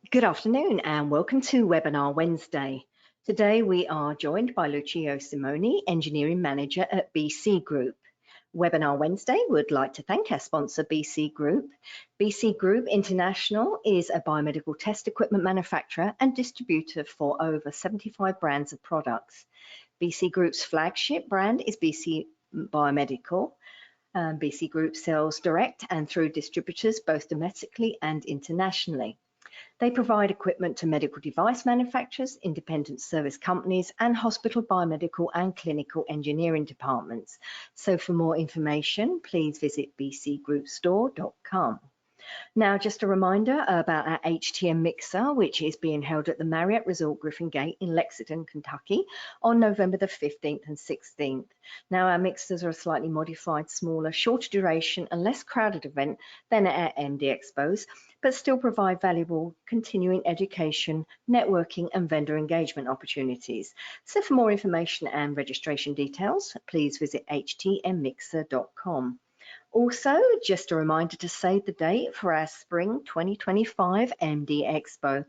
Good afternoon and welcome to Webinar Wednesday. Today we are joined by Lucio Simoni, Engineering Manager at BC Group. Webinar Wednesday would like to thank our sponsor BC Group. BC Group International is a biomedical test equipment manufacturer and distributor for over 75 brands of products. BC Group's flagship brand is BC Biomedical. BC Group sells direct and through distributors both domestically and internationally. They provide equipment to medical device manufacturers, independent service companies, and hospital biomedical and clinical engineering departments. So for more information, please visit bcgroupstore.com. Now, just a reminder about our HTM mixer, which is being held at the Marriott Resort Griffin Gate in Lexington, Kentucky on November the 15th and 16th. Now, our mixers are a slightly modified, smaller, shorter duration and less crowded event than our MD Expos, but still provide valuable continuing education, networking and vendor engagement opportunities. So for more information and registration details, please visit htmmixer.com. Also, just a reminder to save the date for our Spring 2025 MD Expo,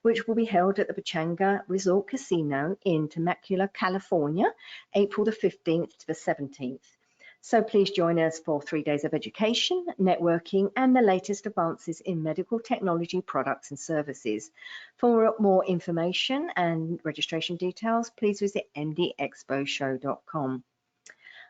which will be held at the Pechanga Resort Casino in Temecula, California, April the 15th to the 17th. So please join us for 3 days of education, networking, and the latest advances in medical technology products and services. For more information and registration details, please visit mdexposhow.com.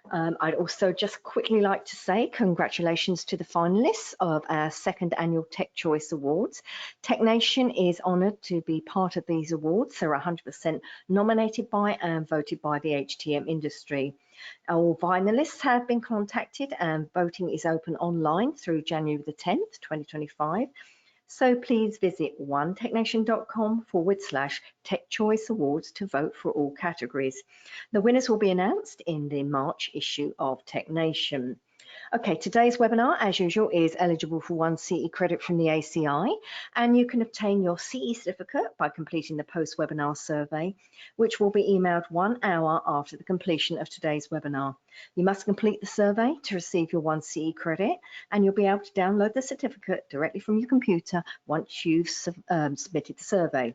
I'd also just quickly like to say congratulations to the finalists of our second annual Tech Choice Awards. TechNation is honoured to be part of these awards. They're 100% nominated by and voted by the HTM industry. All finalists have been contacted and voting is open online through January the 10th, 2025. So please visit onetechnation.com/Tech Choice Awards to vote for all categories. The winners will be announced in the March issue of TechNation. Okay, today's webinar, as usual, is eligible for 1 CE credit from the ACI, and you can obtain your CE certificate by completing the post-webinar survey, which will be emailed 1 hour after the completion of today's webinar. You must complete the survey to receive your 1 CE credit, and you'll be able to download the certificate directly from your computer once you've submitted the survey.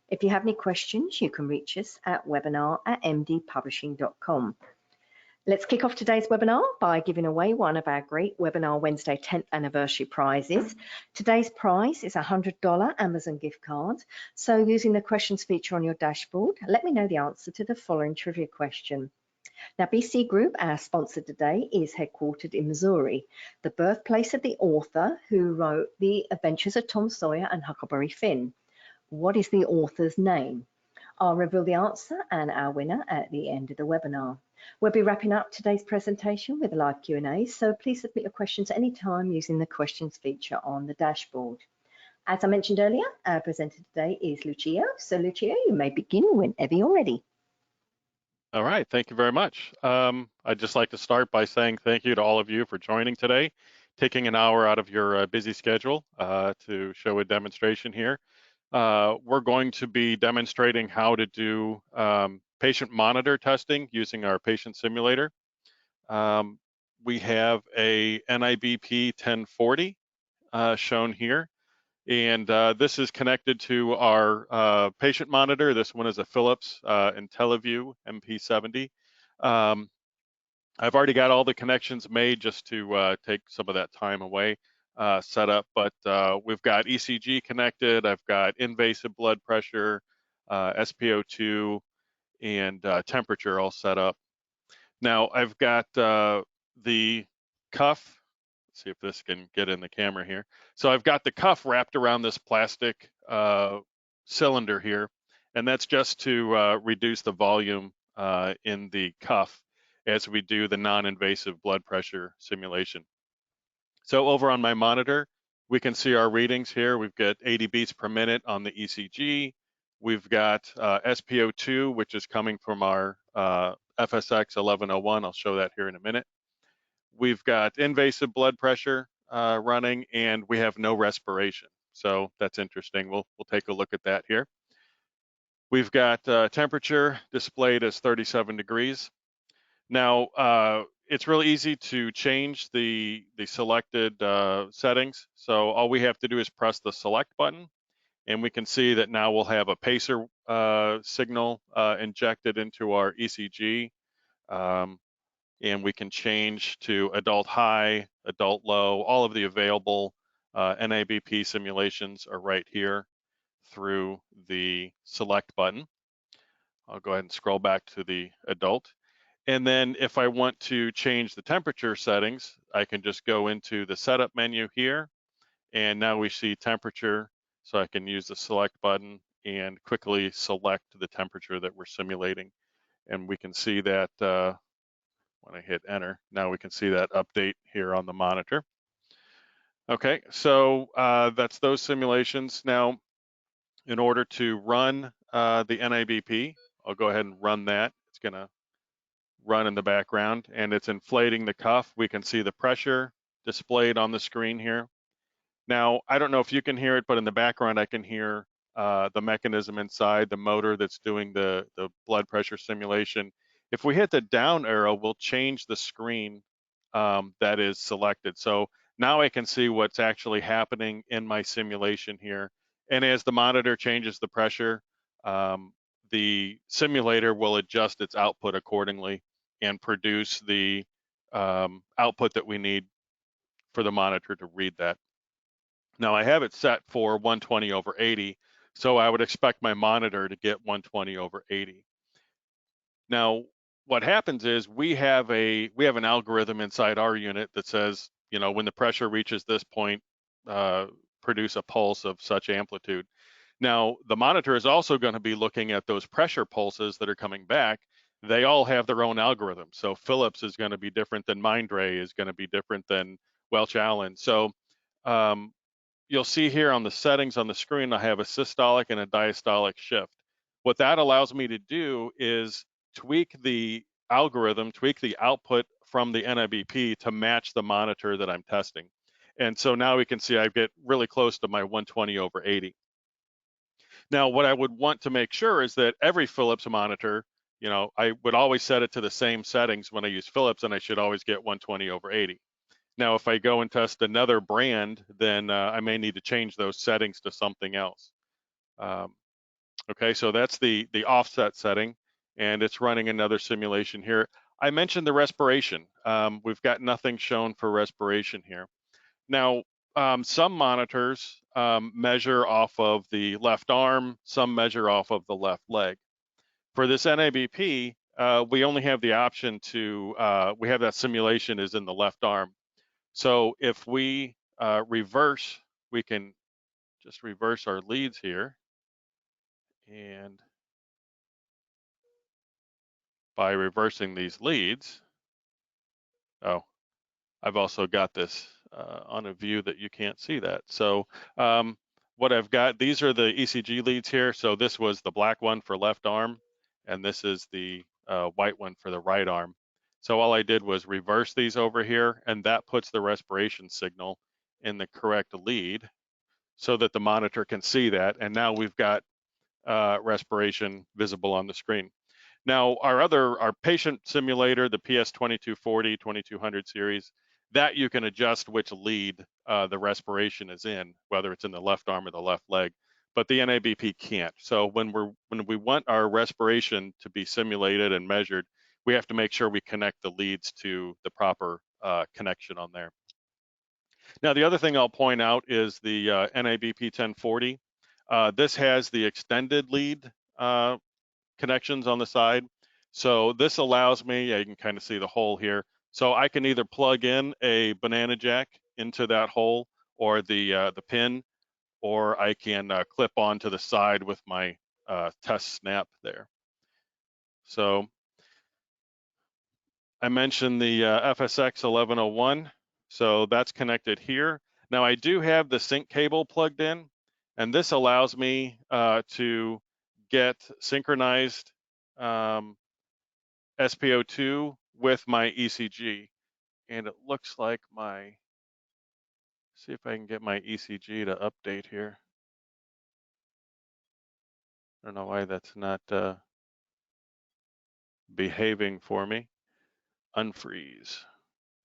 If you have any questions, you can reach us at webinar@mdpublishing.com. Let's kick off today's webinar by giving away one of our great Webinar Wednesday 10th anniversary prizes. Today's prize is a $100 Amazon gift card. So using the questions feature on your dashboard, let me know the answer to the following trivia question. Now, BC Group, our sponsor today, is headquartered in Missouri, the birthplace of the author who wrote The Adventures of Tom Sawyer and Huckleberry Finn. What is the author's name? I'll reveal the answer and our winner at the end of the webinar. We'll be wrapping up today's presentation with a live Q&A, so please submit your questions at any time using the questions feature on the dashboard. As I mentioned earlier, our presenter today is Lucio. So Lucio, you may begin whenever you're ready. All right, thank you very much. I'd just like to start by saying thank you to all of you for joining today, taking an hour out of your busy schedule to show a demonstration here. We're going to be demonstrating how to do patient monitor testing using our patient simulator. We have a NIBP-1040 shown here, and this is connected to our patient monitor. This one is a Philips IntelliView MP70. I've already got all the connections made just to take some of that time away set up, but we've got ECG connected. I've got invasive blood pressure, SpO2, and temperature all set up. Now I've got the cuff. Let's see if this can get in the camera here. So I've got the cuff wrapped around this plastic cylinder here, and that's just to reduce the volume in the cuff as we do the non-invasive blood pressure simulation. So over on my monitor, we can see our readings here. We've got 80 beats per minute on the ECG. We've got SpO2, which is coming from our FSX-1101. I'll show that here in a minute. We've got invasive blood pressure running, and we have no respiration. So that's interesting. We'll take a look at that here. We've got temperature displayed as 37 degrees. Now, it's really easy to change the selected settings. So all we have to do is press the select button, and we can see that now we'll have a pacer signal injected into our ECG. And we can change to adult high, adult low. All of the available NIBP simulations are right here through the select button. I'll go ahead and scroll back to the adult. And then if I want to change the temperature settings, I can just go into the setup menu here, and now we see temperature. So I can use the select button and quickly select the temperature that we're simulating. And we can see that when I hit enter, now we can see that update here on the monitor. Okay, so that's those simulations. Now, in order to run the NIBP, I'll go ahead and run that. It's gonna run in the background, and it's inflating the cuff. We can see the pressure displayed on the screen here. Now, I don't know if you can hear it, but in the background, I can hear the mechanism inside, the motor that's doing the blood pressure simulation. If we hit the down arrow, we'll change the screen that is selected. So now I can see what's actually happening in my simulation here. And as the monitor changes the pressure, the simulator will adjust its output accordingly and produce the output that we need for the monitor to read that. Now I have it set for 120/80, so I would expect my monitor to get 120/80. Now, what happens is we have an algorithm inside our unit that says, you know, when the pressure reaches this point, produce a pulse of such amplitude. Now, the monitor is also going to be looking at those pressure pulses that are coming back. They all have their own algorithm. So Philips is going to be different than Mindray, is going to be different than Welch Allyn. So you'll see here on the settings on the screen, I have a systolic and a diastolic shift. What that allows me to do is tweak the algorithm, tweak the output from the NIBP to match the monitor that I'm testing. And so now we can see I get really close to my 120/80. Now, what I would want to make sure is that every Philips monitor, you know, I would always set it to the same settings when I use Philips, and I should always get 120/80. Now, if I go and test another brand, then I may need to change those settings to something else. Okay, so that's the offset setting, and it's running another simulation here. I mentioned the respiration. We've got nothing shown for respiration here. Now, some monitors measure off of the left arm, some measure off of the left leg. For this NIBP, we only have the option to, we have that simulation is in the left arm. So if we reverse, we can just reverse our leads here. And by reversing these leads, oh, I've also got this on a view that you can't see that. So what I've got, these are the ECG leads here. So this was the black one for left arm, and this is the white one for the right arm. So all I did was reverse these over here, and that puts the respiration signal in the correct lead so that the monitor can see that. And now we've got respiration visible on the screen. Now, our patient simulator, the PS2240, 2200 series, that you can adjust which lead the respiration is in, whether it's in the left arm or the left leg, but the NIBP can't. So when we want our respiration to be simulated and measured, we have to make sure we connect the leads to the proper connection on there. Now, the other thing I'll point out is the NIBP-1040. This has the extended lead connections on the side. So this allows me, you can kind of see the hole here. So I can either plug in a banana jack into that hole or the pin, or I can clip onto the side with my test snap there. So I mentioned the FSX-1101. So that's connected here. Now I do have the sync cable plugged in, and this allows me to get synchronized SpO2 with my ECG. And it looks like see if I can get my ECG to update here. I don't know why that's not behaving for me. Unfreeze.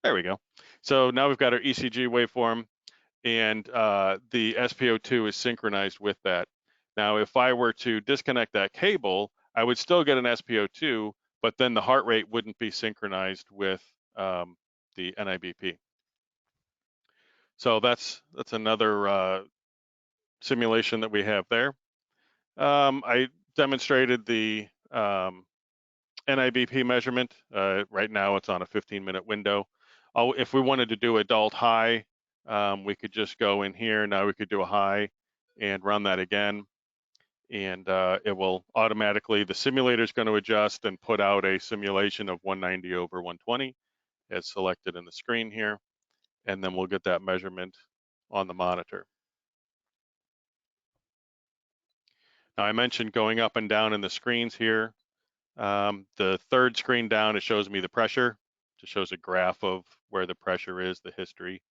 There we go. So now we've got our ECG waveform. and the SpO2 is synchronized with that. Now, if I were to disconnect that cable, I would still get an SpO2, but then the heart rate wouldn't be synchronized with the NIBP. So that's another simulation that we have there. I demonstrated the NIBP measurement. Right now it's on a 15-minute window. If we wanted to do adult high, we could just go in here. Now we could do a high and run that again. And it will automatically, the simulator is going to adjust and put out a simulation of 190 over 120 as selected in the screen here. And then we'll get that measurement on the monitor. Now I mentioned going up and down in the screens here. The third screen down, it shows me the pressure. Just shows a graph of where the pressure is, the history.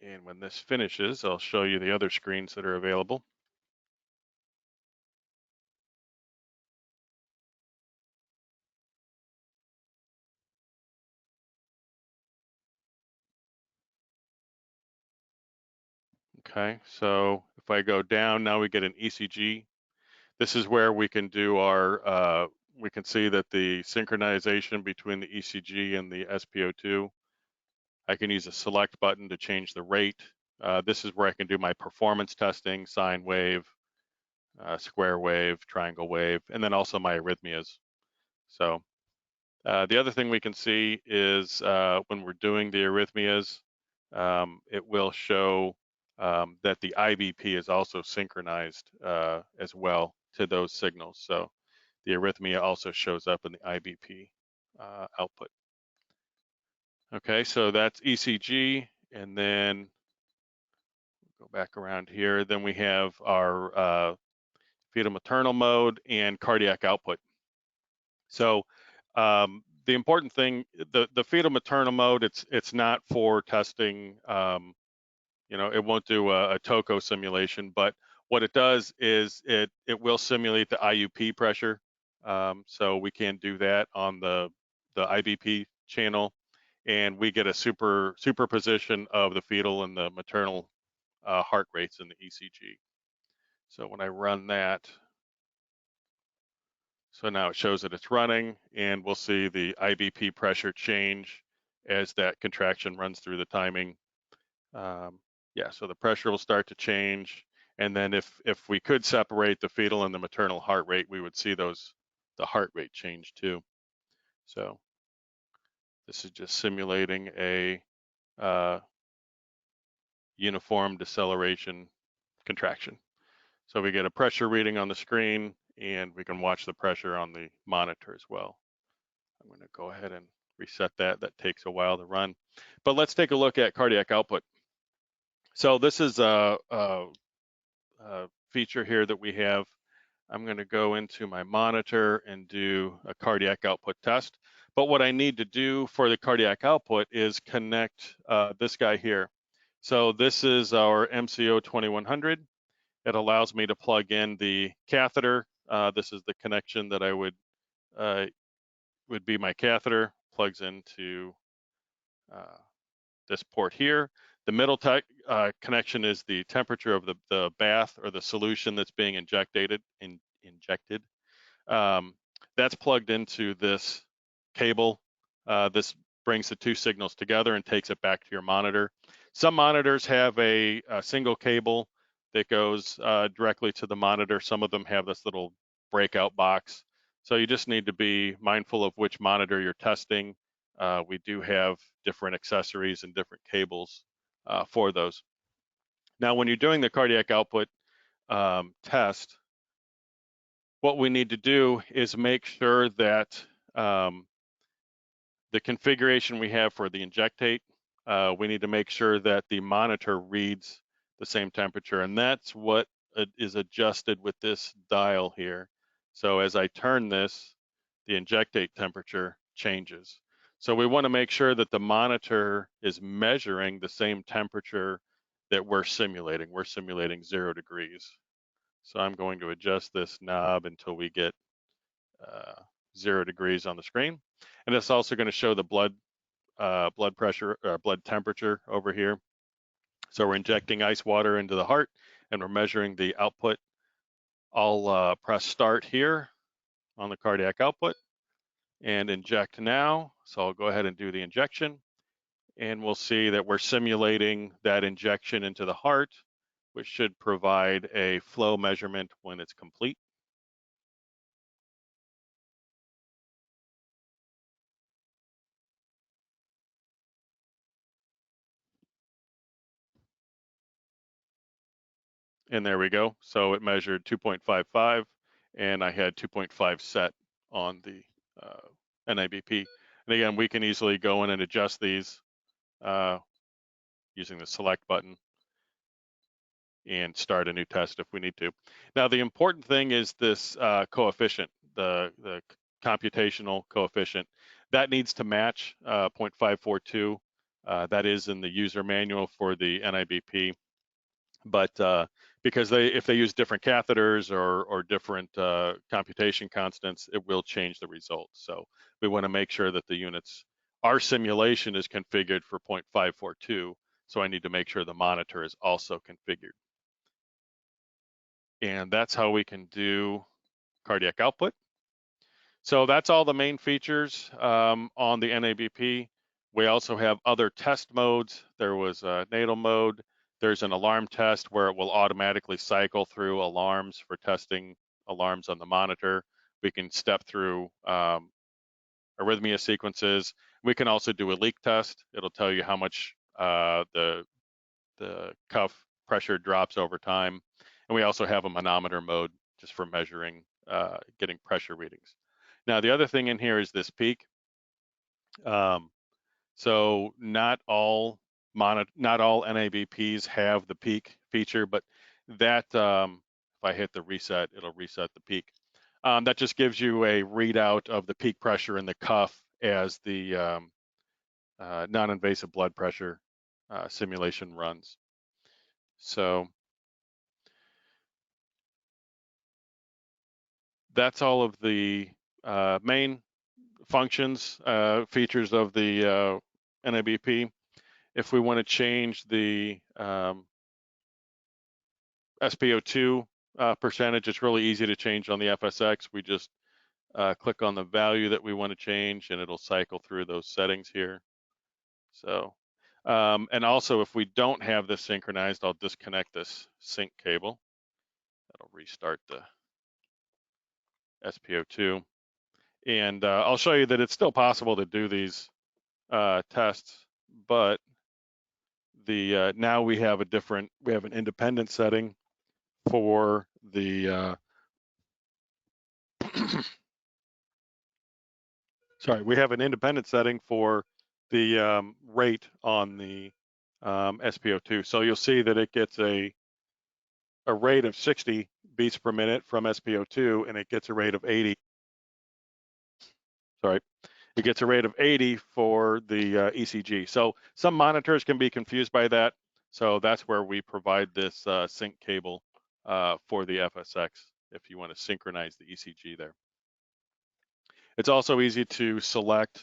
And when this finishes, I'll show you the other screens that are available. Okay, so if I go down, now we get an ECG. This is where we can do our, we can see that the synchronization between the ECG and the SpO2. I can use a select button to change the rate. This is where I can do my performance testing, sine wave, square wave, triangle wave, and then also my arrhythmias. So the other thing we can see is when we're doing the arrhythmias, it will show that the IBP is also synchronized as well to those signals. So the arrhythmia also shows up in the IBP output. Okay, so that's ECG, and then go back around here. Then we have our fetal maternal mode and cardiac output. So the important thing, the fetal maternal mode, it's not for testing. You know, it won't do a TOCO simulation, but what it does is it will simulate the IUP pressure. So we can do that on the IBP channel, and we get a superposition of the fetal and the maternal heart rates in the ECG. So when I run that, so now it shows that it's running, and we'll see the IBP pressure change as that contraction runs through the timing. Yeah, so the pressure will start to change, and then if we could separate the fetal and the maternal heart rate, we would see the heart rate change too. So this is just simulating a uniform deceleration contraction. So we get a pressure reading on the screen, and we can watch the pressure on the monitor as well. I'm going to go ahead and reset that. That takes a while to run. But let's take a look at cardiac output. So this is a feature here that we have. I'm going to go into my monitor and do a cardiac output test. But what I need to do for the cardiac output is connect this guy here. So this is our MCO 2100. It allows me to plug in the catheter. This is the connection that I would be my catheter. Plugs into this port here. The middle connection is the temperature of the bath or the solution that's being injected. That's plugged into this cable. This brings the two signals together and takes it back to your monitor. Some monitors have a single cable that goes directly to the monitor. Some of them have this little breakout box. So you just need to be mindful of which monitor you're testing. We do have different accessories and different cables for those. Now, when you're doing the cardiac output test, what we need to do is make sure that the configuration we have for the injectate, we need to make sure that the monitor reads the same temperature, and that's what is adjusted with this dial here. So as I turn this, the injectate temperature changes. So we want to make sure that the monitor is measuring the same temperature that we're simulating. We're simulating 0 degrees. So I'm going to adjust this knob until we get 0 degrees on the screen. And it's also going to show the blood blood pressure, blood temperature over here. So we're injecting ice water into the heart and we're measuring the output. I'll press start here on the cardiac output and inject now. So I'll go ahead and do the injection and we'll see that we're simulating that injection into the heart, which should provide a flow measurement when it's complete. And there we go. So it measured 2.55 and I had 2.5 set on the NIBP. And again, we can easily go in and adjust these using the select button and start a new test if we need to. Now, the important thing is this coefficient, the computational coefficient. That needs to match 0.542. That is in the user manual for the NIBP. But because if they use different catheters or different computation constants, it will change the results. So we want to make sure that the units, our simulation is configured for 0.542. So I need to make sure the monitor is also configured. And that's how we can do cardiac output. So that's all the main features on the NIBP. We also have other test modes. There was a natal mode. There's an alarm test where it will automatically cycle through alarms for testing alarms on the monitor. We can step through arrhythmia sequences. We can also do a leak test. It'll tell you how much the cuff pressure drops over time. And we also have a manometer mode just for measuring, getting pressure readings. Now, the other thing in here is this peak. So not all NIBPs have the peak feature, but that, if I hit the reset, it'll reset the peak. That just gives you a readout of the peak pressure in the cuff as the non-invasive blood pressure simulation runs. So that's all of the main functions, features of the NIBP. If we want to change the SpO2 percentage, it's really easy to change on the FSX. We just click on the value that we want to change and it'll cycle through those settings here. So, and also if we don't have this synchronized, I'll disconnect this sync cable. That'll restart the SpO2. And I'll show you that it's still possible to do these tests, but the now we have an independent setting for the sorry, we have an independent setting for the rate on the SpO2. So you'll see that it gets a rate of 60 beats per minute from SpO2, and it gets a rate of 80. Sorry, it gets a rate of 80 for the ECG. So some monitors can be confused by that. So that's where we provide this sync cable for the FSX if you want to synchronize the ECG there. It's also easy to select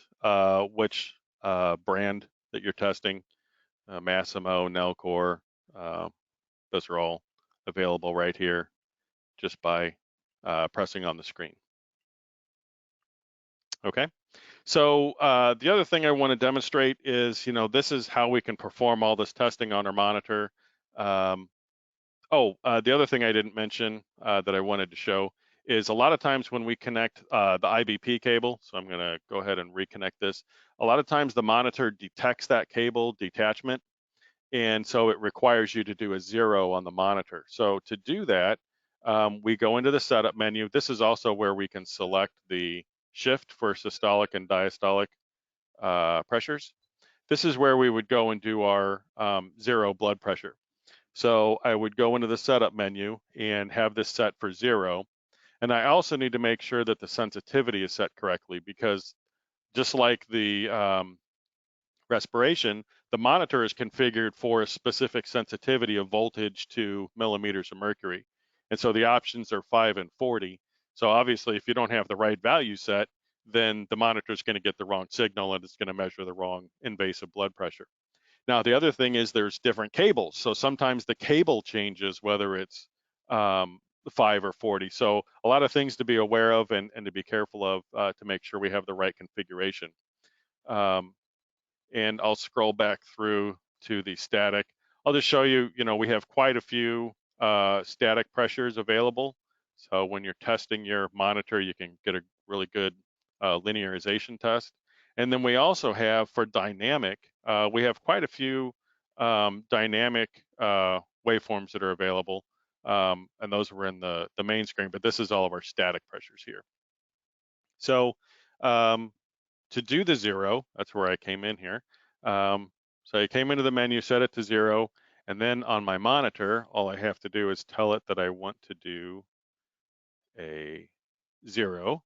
which brand that you're testing, Masimo, Nellcor. Those are all available right here just by pressing on the screen. Okay, so the other thing I want to demonstrate is, this is how we can perform all this testing on our monitor. The other thing I didn't mention that I wanted to show is a lot of times when we connect the IBP cable, so I'm going to go ahead and reconnect this. A lot of times the monitor detects that cable detachment, and so it requires you to do a 0 on the monitor. So to do that, we go into the setup menu. This is also where we can select the shift for systolic and diastolic pressures. This is where we would go and do our 0 blood pressure. So I would go into the setup menu and have this set for 0. And I also need to make sure that the sensitivity is set correctly, because just like the respiration, the monitor is configured for a specific sensitivity of voltage to millimeters of mercury. And so the options are 5 and 40. So obviously, if you don't have the right value set, then the monitor is going to get the wrong signal and it's going to measure the wrong invasive blood pressure. Now, the other thing is there's different cables. So sometimes the cable changes, whether it's 5 or 40. So a lot of things to be aware of and to be careful of to make sure we have the right configuration. And I'll scroll back through to the static. I'll just show you, we have quite a few static pressures available. So when you're testing your monitor, you can get a really good linearization test. And then we also have for dynamic, we have quite a few dynamic waveforms that are available. And those were in the main screen, but this is all of our static pressures here. So to do the 0, that's where I came in here. So I came into the menu, set it to 0, and then on my monitor, all I have to do is tell it that I want to do a 0,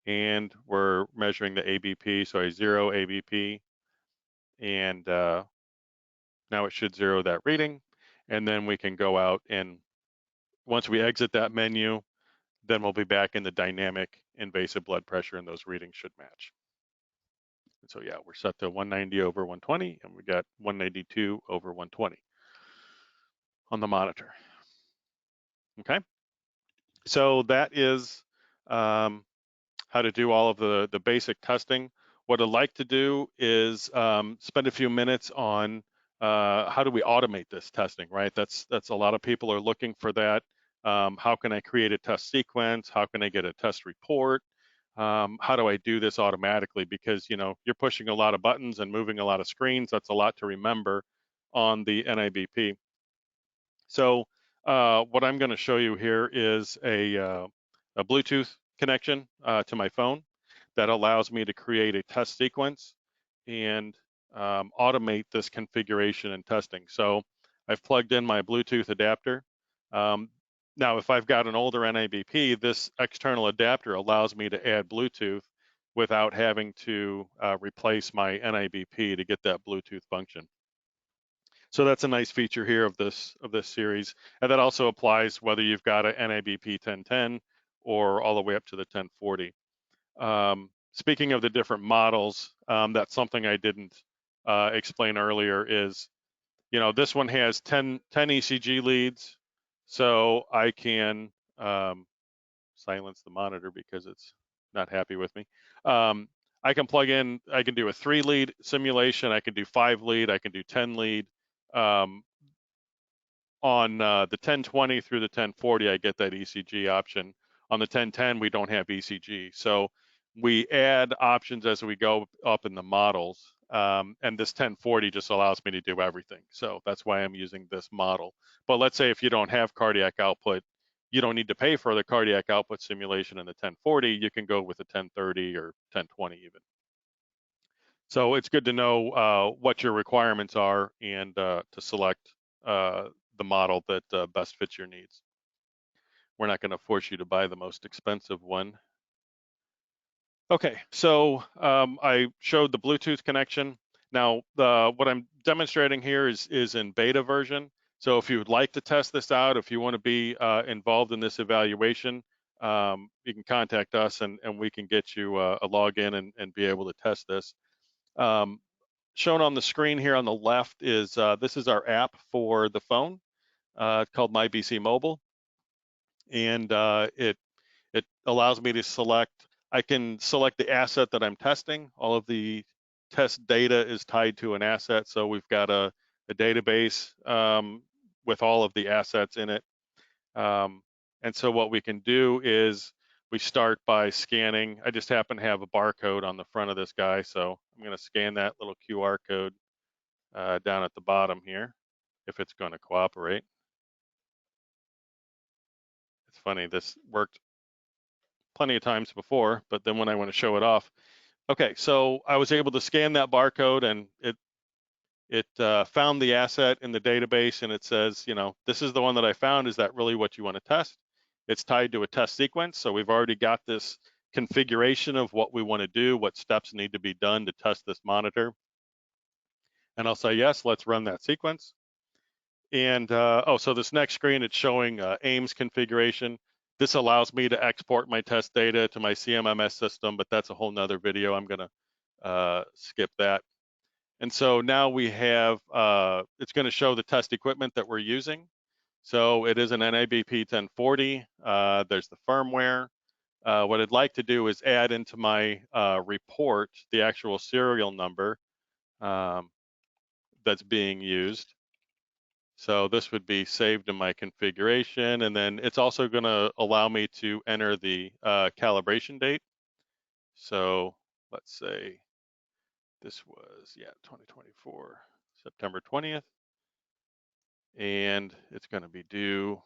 and we're measuring the ABP, so I 0 ABP, and now it should 0 that reading, and then we can go out, and once we exit that menu, then we'll be back in the dynamic invasive blood pressure, and those readings should match. So yeah, we're set to 190 over 120, and we got 192 over 120 on the monitor. Okay, so that is how to do all of the basic testing. What I'd like to do is spend a few minutes on how do we automate this testing, right? That's a lot of people are looking for that. How can I create a test sequence? How can I get a test report? How do I do this automatically? Because you're pushing a lot of buttons and moving a lot of screens. That's a lot to remember on the NIBP. So what I'm going to show you here is a Bluetooth connection to my phone that allows me to create a test sequence and automate this configuration and testing. So I've plugged in my Bluetooth adapter. Now, if I've got an older NIBP, this external adapter allows me to add Bluetooth without having to replace my NIBP to get that Bluetooth function. So that's a nice feature here of this series, and that also applies whether you've got an NIBP-1010 or all the way up to the 1040. Speaking of the different models, that's something I didn't explain earlier is, this one has 10 ECG leads, so I can silence the monitor because it's not happy with me. I can plug in, I can do a 3-lead simulation, I can do 5-lead, I can do 10-lead. On the 1020 through the 1040, I get that ECG option. On the 1010, we don't have ECG. So we add options as we go up in the models. And this 1040 just allows me to do everything. So that's why I'm using this model. But let's say if you don't have cardiac output, you don't need to pay for the cardiac output simulation in the 1040. You can go with the 1030 or 1020 even. So it's good to know what your requirements are and to select the model that best fits your needs. We're not going to force you to buy the most expensive one. Okay, so I showed the Bluetooth connection. Now, what I'm demonstrating here is in beta version. So if you would like to test this out, if you want to be involved in this evaluation, you can contact us and we can get you a login and be able to test this. Shown on the screen here on the left is this is our app for the phone. It's called myBC Mobile, and it allows me to select. I can select the asset that I'm testing. All of the test data is tied to an asset, so we've got a database with all of the assets in it. And so what we can do is we start by scanning. I just happen to have a barcode on the front of this guy, so I'm going to scan that little QR code down at the bottom here, if it's going to cooperate. It's funny, this worked plenty of times before, but then when I want to show it off. Okay, so I was able to scan that barcode and it found the asset in the database and it says, this is the one that I found. Is that really what you want to test? It's tied to a test sequence. So we've already got this configuration of what we want to do, what steps need to be done to test this monitor. And I'll say, yes, let's run that sequence. And so this next screen, it's showing AIMS configuration. This allows me to export my test data to my CMMS system, but that's a whole nother video. I'm going to skip that. And so now we have, it's going to show the test equipment that we're using. So it is an NIBP-1040. There's the firmware. What I'd like to do is add into my report the actual serial number that's being used. So this would be saved in my configuration, and then it's also going to allow me to enter the calibration date. So let's say this was, 2024, September 20th, and it's going to be due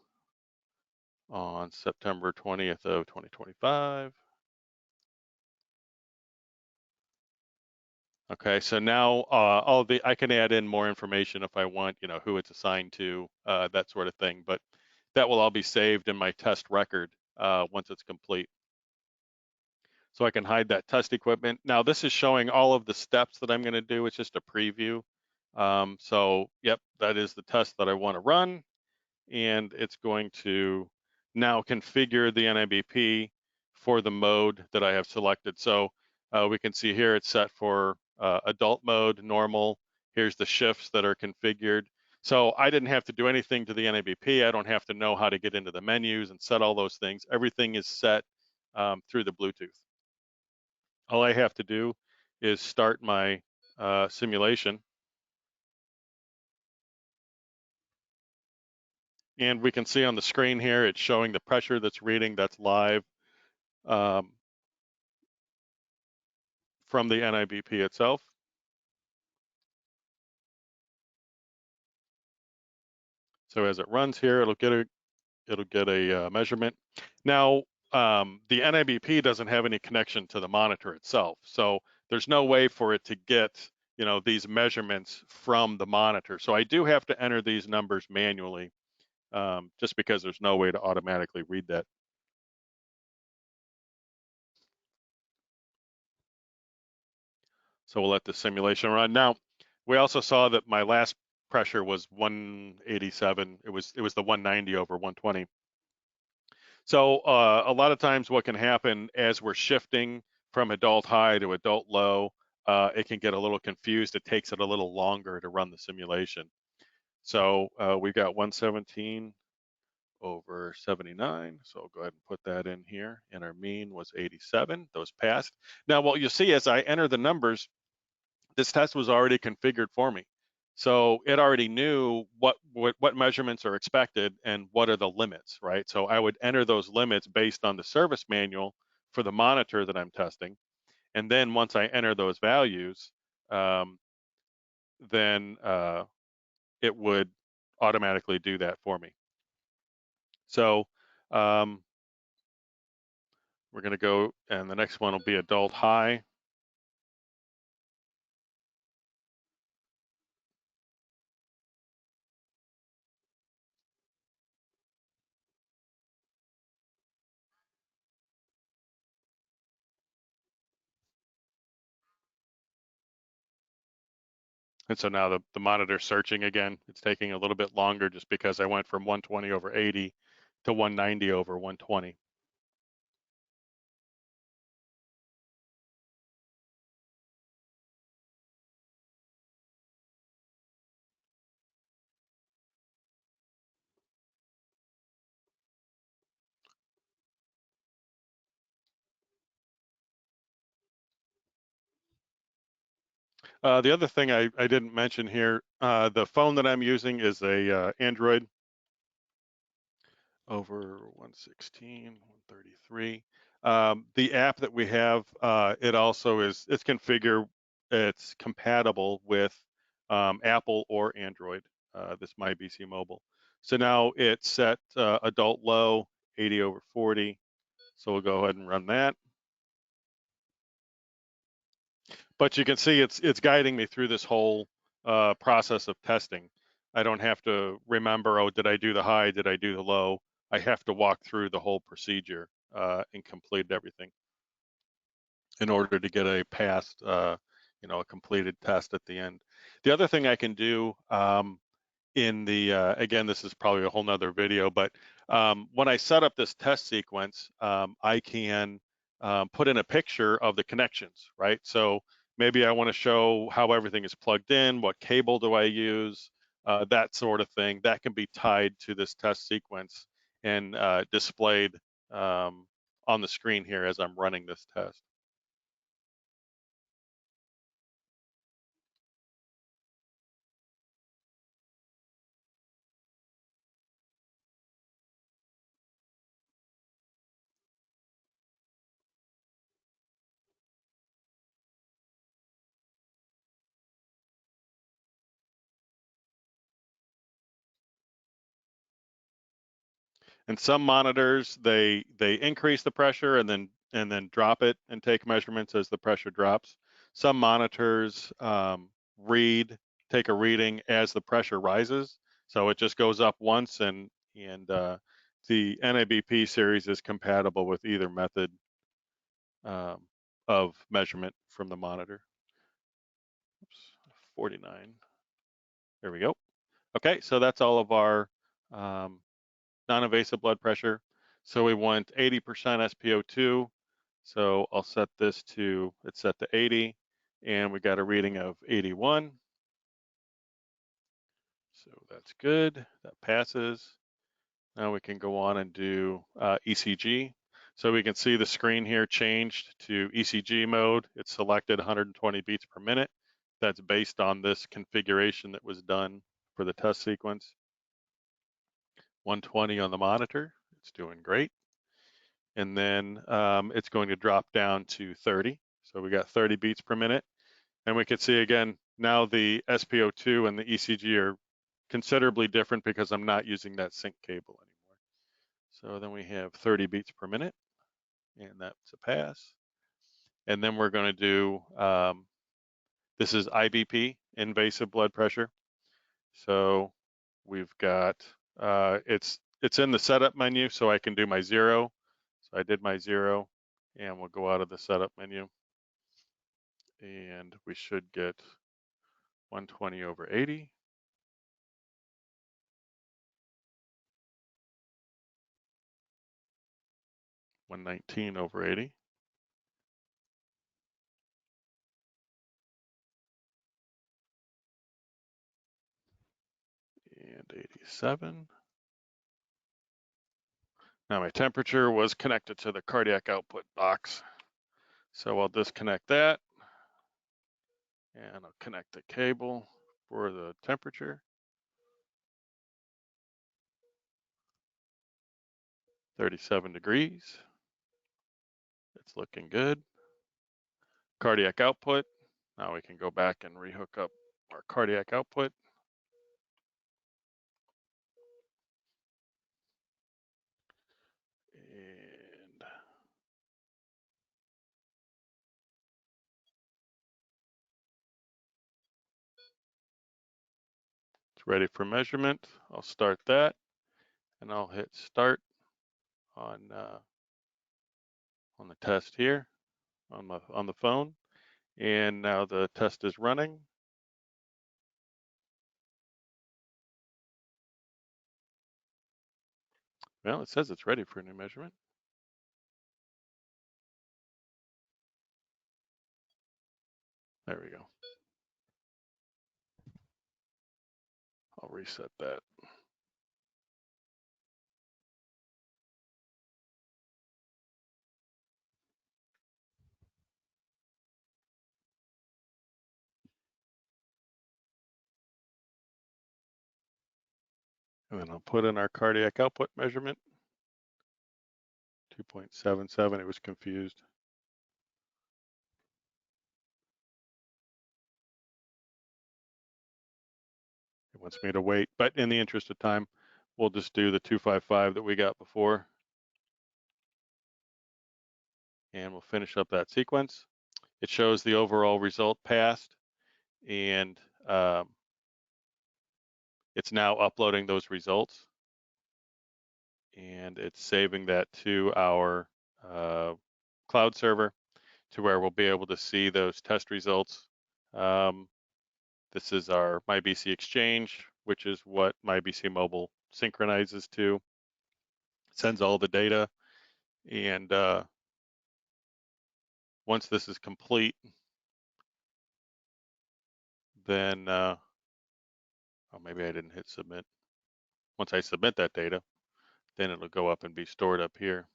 on September 20th of 2025. Okay, so now I can add in more information if I want, who it's assigned to, that sort of thing, but that will all be saved in my test record once it's complete. So I can hide that test equipment. Now this is showing all of the steps that I'm going to do. It's just a preview. So yep, that is the test that I want to run, and it's going to now configure the NIBP for the mode that I have selected. So we can see here it's set for adult mode, normal. Here's the shifts that are configured. So I didn't have to do anything to the NIBP. I don't have to know how to get into the menus and set all those things. Everything is set through the Bluetooth. All I have to do is start my simulation. And we can see on the screen here, it's showing the pressure that's reading, that's live from the NIBP itself. So as it runs here, it'll get a measurement. Now, the NIBP doesn't have any connection to the monitor itself. So there's no way for it to get, these measurements from the monitor. So I do have to enter these numbers manually, just because there's no way to automatically read that. So we'll let the simulation run. Now, we also saw that my last pressure was 187. It was the 190 over 120. So a lot of times what can happen as we're shifting from adult high to adult low, it can get a little confused. It takes it a little longer to run the simulation. So we've got 117 over 79. So I'll go ahead and put that in here. And our mean was 87. Those passed. Now, what you'll see as I enter the numbers, this test was already configured for me. So it already knew what measurements are expected and what are the limits, right? So I would enter those limits based on the service manual for the monitor that I'm testing. And then once I enter those values, then it would automatically do that for me. So we're going to go, and the next one will be adult high. And so now the monitor's searching again. It's taking a little bit longer just because I went from 120 over 80 to 190 over 120. The other thing I didn't mention here, the phone that I'm using is a Android over 116, 133. The app that we have, it's configured, it's compatible with Apple or Android, this myBC Mobile. So now it's set adult low, 80 over 40. So we'll go ahead and run that. But you can see it's guiding me through this whole process of testing. I don't have to remember, oh, did I do the high? Did I do the low? I have to walk through the whole procedure and complete everything in order to get a passed, a completed test at the end. The other thing I can do in the, again, this is probably a whole nother video, but when I set up this test sequence, I can put in a picture of the connections, right? So maybe I want to show how everything is plugged in, what cable do I use, that sort of thing. That can be tied to this test sequence and displayed on the screen here as I'm running this test. And some monitors, they increase the pressure and then drop it and take measurements as the pressure drops. Some monitors take a reading as the pressure rises, so it just goes up once, and the NIBP series is compatible with either method of measurement from the monitor. Oops, 49. There we go. Okay, so that's all of our non-invasive blood pressure. So we want 80% SpO2. So I'll set this to, it's set to 80, and we got a reading of 81. So that's good, that passes. Now we can go on and do ECG. So we can see the screen here changed to ECG mode. It's selected 120 beats per minute. That's based on this configuration that was done for the test sequence. 120 on the monitor, it's doing great. And then it's going to drop down to 30. So we got 30 beats per minute. And we can see again, now the SpO2 and the ECG are considerably different because I'm not using that sync cable anymore. So then we have 30 beats per minute, and that's a pass. And then we're going to do, this is IBP, invasive blood pressure. So we've got, it's in the setup menu, so I can do my 0. So I did my 0, and we'll go out of the setup menu. And we should get 120 over 80. $119 over 80. And 87. Now my temperature was connected to the cardiac output box. So I'll disconnect that, and I'll connect the cable for the temperature. 37 degrees. It's looking good. Cardiac output. Now we can go back and rehook up our cardiac output. And it's ready for measurement. I'll start that, and I'll hit start on the test here on the phone. And now the test is running. Well, it says it's ready for a new measurement. There we go. I'll reset that. And then I'll put in our cardiac output measurement. 2.77, it was confused. It wants me to wait, but in the interest of time, we'll just do the 255 that we got before. And we'll finish up that sequence. It shows the overall result passed, and it's now uploading those results. And it's saving that to our cloud server, to where we'll be able to see those test results. This is our myBC Exchange which is what myBC Mobile synchronizes to, sends all the data, and once this is complete, then, oh, maybe I didn't hit submit. Once I submit that data, then it'll go up and be stored up here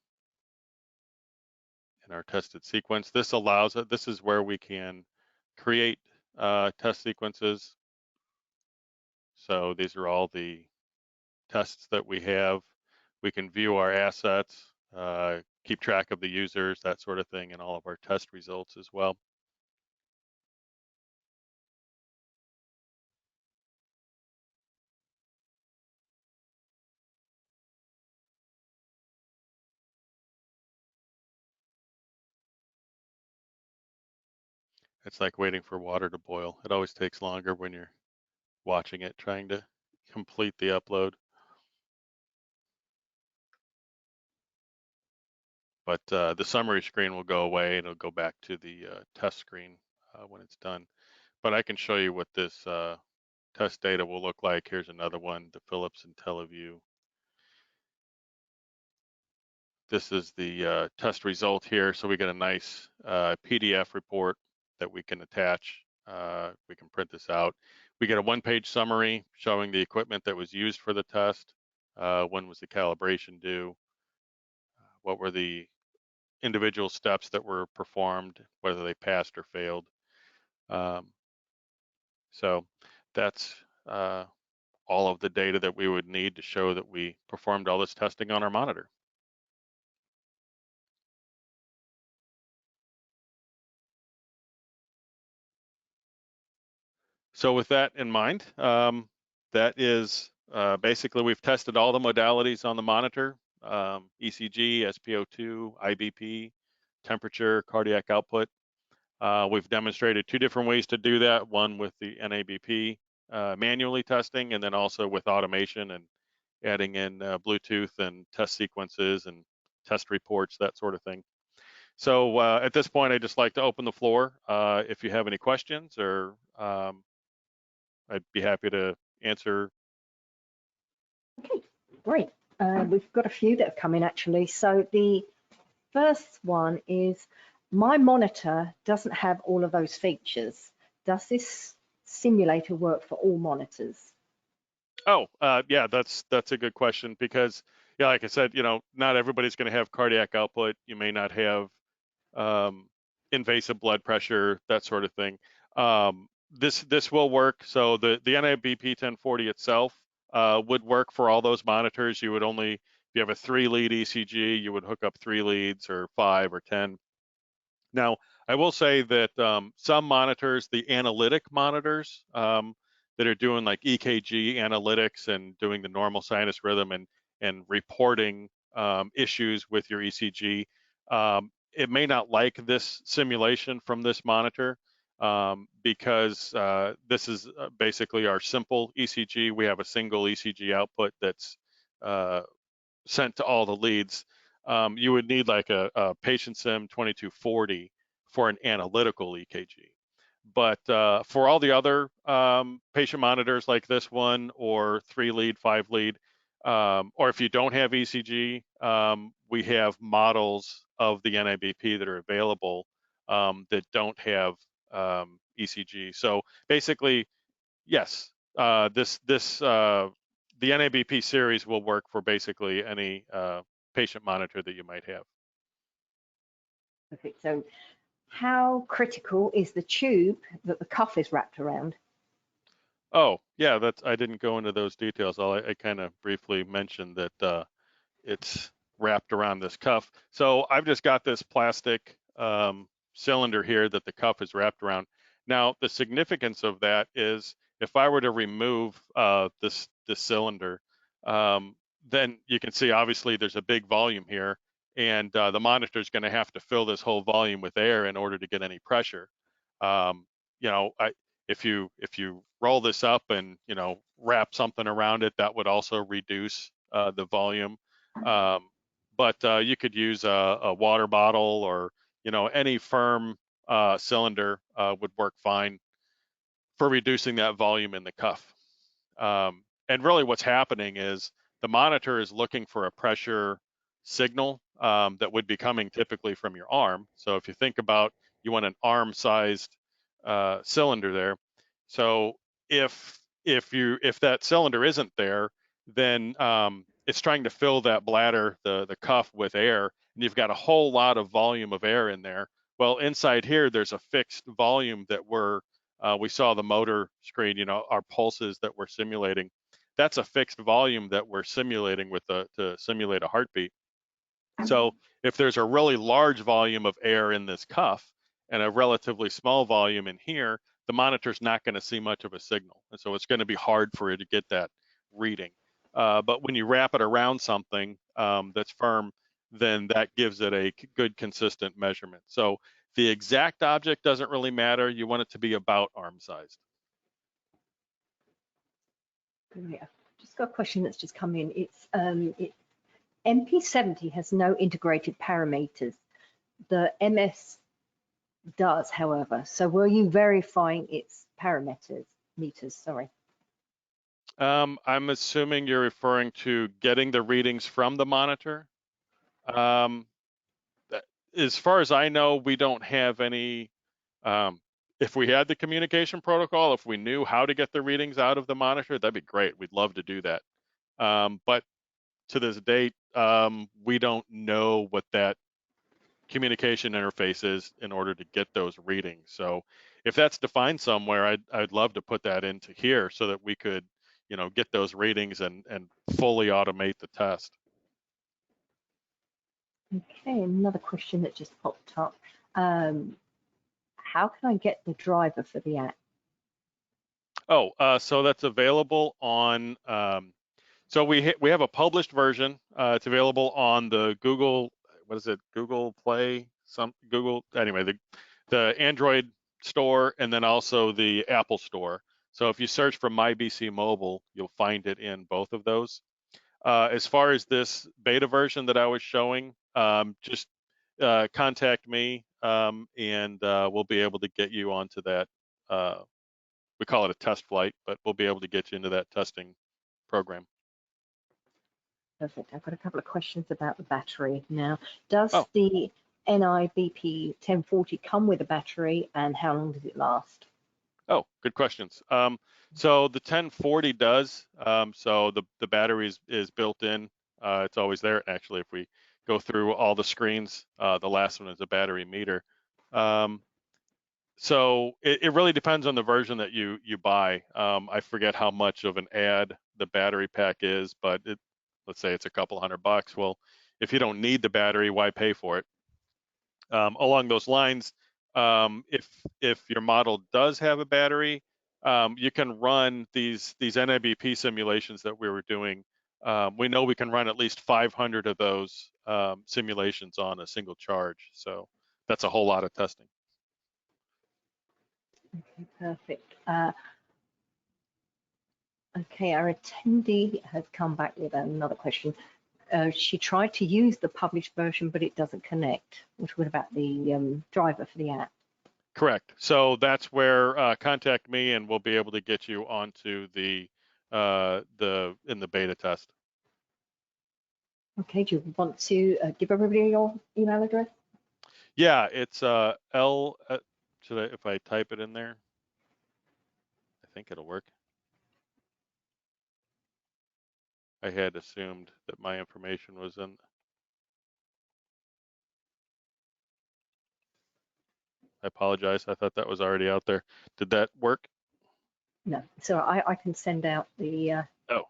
in our tested sequence. This allows it, this is where we can create test sequences. So these are all the tests that we have. We can view our assets, keep track of the users, that sort of thing, and all of our test results as well. It's like waiting for water to boil. It always takes longer when you're watching it, trying to complete the upload. But the summary screen will go away and it'll go back to the test screen when it's done. But I can show you what this test data will look like. Here's another one, the Philips IntelliView. This is the test result here. So we get a nice PDF report that we can attach. We can print this out. We get a one-page summary showing the equipment that was used for the test. When was the calibration due? What were the individual steps that were performed, whether they passed or failed. So that's all of the data that we would need to show that we performed all this testing on our monitor. So with that in mind, that is basically we've tested all the modalities on the monitor, ECG, SpO2, IBP, temperature, cardiac output. We've demonstrated two different ways to do that, one with the NIBP manually testing, and then also with automation and adding in Bluetooth and test sequences and test reports, that sort of thing. So at this point, I'd just like to open the floor. If you have any questions, or I'd be happy to answer. Okay, great. We've got a few that have come in actually. So the first one is, my monitor doesn't have all of those features. Does this simulator work for all monitors? Oh, yeah, that's a good question, because, yeah, like I said, not everybody's going to have cardiac output. You may not have invasive blood pressure, that sort of thing. This will work. So the NIBP-1040 itself would work for all those monitors. You would only, if you have a 3-lead ECG, you would hook up 3 leads or 5 or 10. Now, I will say that some monitors, the analytic monitors that are doing like EKG analytics and doing the normal sinus rhythm and reporting issues with your ECG, it may not like this simulation from this monitor because this is basically our simple ECG. We have a single ECG output that's sent to all the leads. You would need like a patient sim 2240 for an analytical EKG. But for all the other patient monitors like this one, or 3-lead, 5-lead, or if you don't have ECG, we have models of the NIBP that are available that don't have ECG. So basically, yes, the NIBP series will work for basically any patient monitor that you might have. Perfect. So how critical is the tube that the cuff is wrapped around? Oh, yeah, I didn't go into those details. I kind of briefly mentioned that it's wrapped around this cuff. So I've just got this plastic cylinder here that the cuff is wrapped around. Now, the significance of that is, if I were to remove this cylinder, then you can see obviously there's a big volume here, and the monitor is going to have to fill this whole volume with air in order to get any pressure. If you roll this up and wrap something around it, that would also reduce the volume. But you could use a water bottle, or any firm cylinder would work fine for reducing that volume in the cuff. And really what's happening is the monitor is looking for a pressure signal that would be coming typically from your arm. So if you think about, you want an arm-sized cylinder there. So if that cylinder isn't there, then it's trying to fill that bladder, the cuff, with air, and you've got a whole lot of volume of air in there. Well, inside here, there's a fixed volume that we saw the motor screen, our pulses that we're simulating. That's a fixed volume that we're simulating to simulate a heartbeat. So if there's a really large volume of air in this cuff and a relatively small volume in here, the monitor's not going to see much of a signal. And so it's going to be hard for it to get that reading. But when you wrap it around something that's firm, then that gives it a good, consistent measurement. So the exact object doesn't really matter. You want it to be about arm-sized. Yeah, just got a question that's just come in. It's MP70 has no integrated parameters. The MS does, however. So were you verifying its parameters? Sorry. I'm assuming you're referring to getting the readings from the monitor. As far as I know, we don't have any. If we had the communication protocol, if we knew how to get the readings out of the monitor, that'd be great. We'd love to do that. But to this date, we don't know what that communication interface is in order to get those readings. So if that's defined somewhere, I'd love to put that into here so that we could, get those readings and fully automate the test. Okay, another question that just popped up. How can I get the driver for the app? So that's available on. So we have a published version. It's available on the Google. What is it? Google Play. Anyway, the Android store, and then also the Apple store. So if you search for myBC Mobile, you'll find it in both of those. As far as this beta version that I was showing, just contact me, and we'll be able to get you onto that. We call it a test flight, but we'll be able to get you into that testing program. Perfect. I've got a couple of questions about the battery now. Does the NIBP-1040 come with a battery, and how long does it last? Oh, good questions. So the 1040 does. So the battery is built in. It's always there. Actually, if we go through all the screens, the last one is a battery meter. So it really depends on the version that you buy. I forget how much of an add the battery pack is, but let's say it's a couple $100. Well, if you don't need the battery, why pay for it? Along those lines, if your model does have a battery, you can run these NIBP simulations that we were doing. We know we can run at least 500 of those simulations on a single charge. So that's a whole lot of testing. Okay, perfect. Okay, our attendee has come back with another question. She tried to use the published version, but it doesn't connect. What about the driver for the app? Correct. So that's where contact me, and we'll be able to get you onto the in the beta test. Okay. Do you want to give everybody your email address? Yeah, it's L. If I type it in there? I think it'll work. I had assumed that my information was in. I apologize. I thought that was already out there. Did that work? No. So I can send out the. Oh.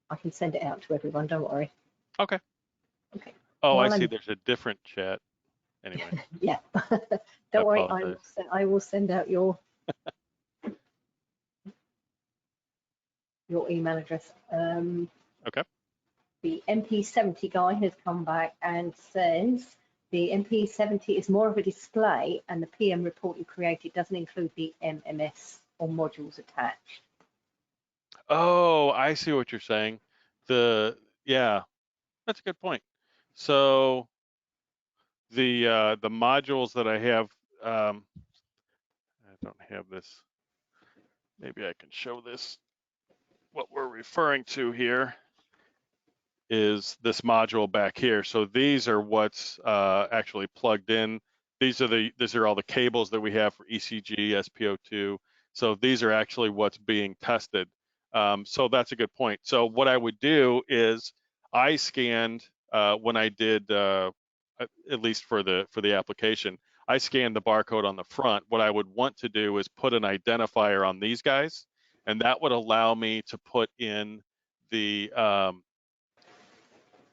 I can send it out to everyone. Don't worry. Okay. Okay. Oh, I see. There's a different chat. Anyway. Yeah. Don't worry. I will send out your email address. Okay. The MP70 guy has come back and says the MP70 is more of a display, and the PM report you created doesn't include the MMS or modules attached. Oh, I see what you're saying. Yeah, that's a good point. So the modules that I have, I don't have this. Maybe I can show this. what we're referring to here is this module back here. So these are what's actually plugged in. These are all the cables that we have for ECG, SpO2. So these are actually what's being tested. So that's a good point. So what I would do is I scanned when I did at least for the application, I scanned the barcode on the front. What I would want to do is put an identifier on these guys, and that would allow me to put in the let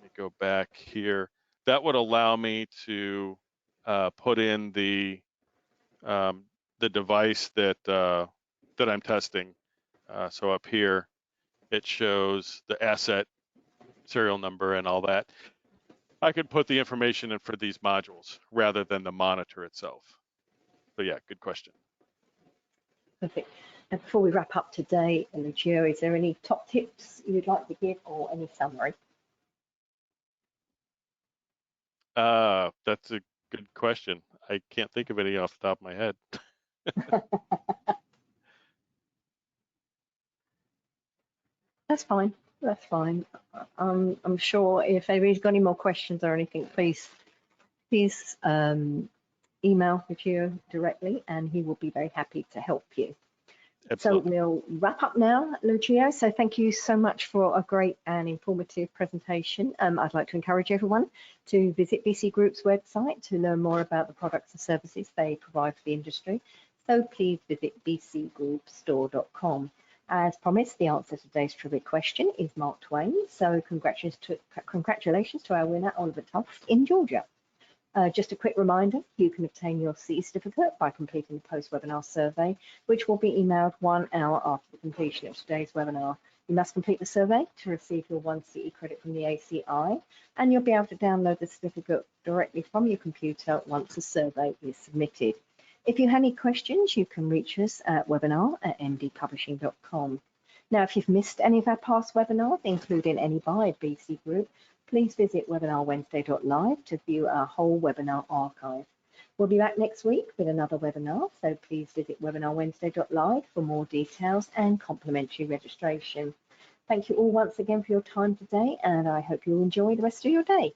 me go back here. That would allow me to put in the device that that I'm testing. So up here, it shows the asset serial number and all that. I could put the information in for these modules rather than the monitor itself. So yeah, good question. Perfect. And before we wrap up today, Lucio, is there any top tips you'd like to give or any summary? That's a good question. I can't think of any off the top of my head. That's fine. That's fine. I'm sure if anybody's got any more questions or anything, please email Lucio directly, and he will be very happy to help you. Absolutely. So we'll wrap up now, Lucio. So thank you so much for a great and informative presentation. I'd like to encourage everyone to visit BC Group's website to learn more about the products and services they provide for the industry. So please visit bcgroupstore.com. As promised, the answer to today's trivia question is Mark Twain. So congratulations to our winner, Oliver Tuft in Georgia. Just a quick reminder, you can obtain your CE certificate by completing the post-webinar survey, which will be emailed 1 hour after the completion of today's webinar. You must complete the survey to receive your 1 CE credit from the ACI, and you'll be able to download the certificate directly from your computer once the survey is submitted. If you have any questions, you can reach us at webinar@mdpublishing.com. Now, if you've missed any of our past webinars, including any by BC Group, please visit webinarwednesday.live to view our whole webinar archive. We'll be back next week with another webinar, so please visit webinarwednesday.live for more details and complimentary registration. Thank you all once again for your time today, and I hope you'll enjoy the rest of your day.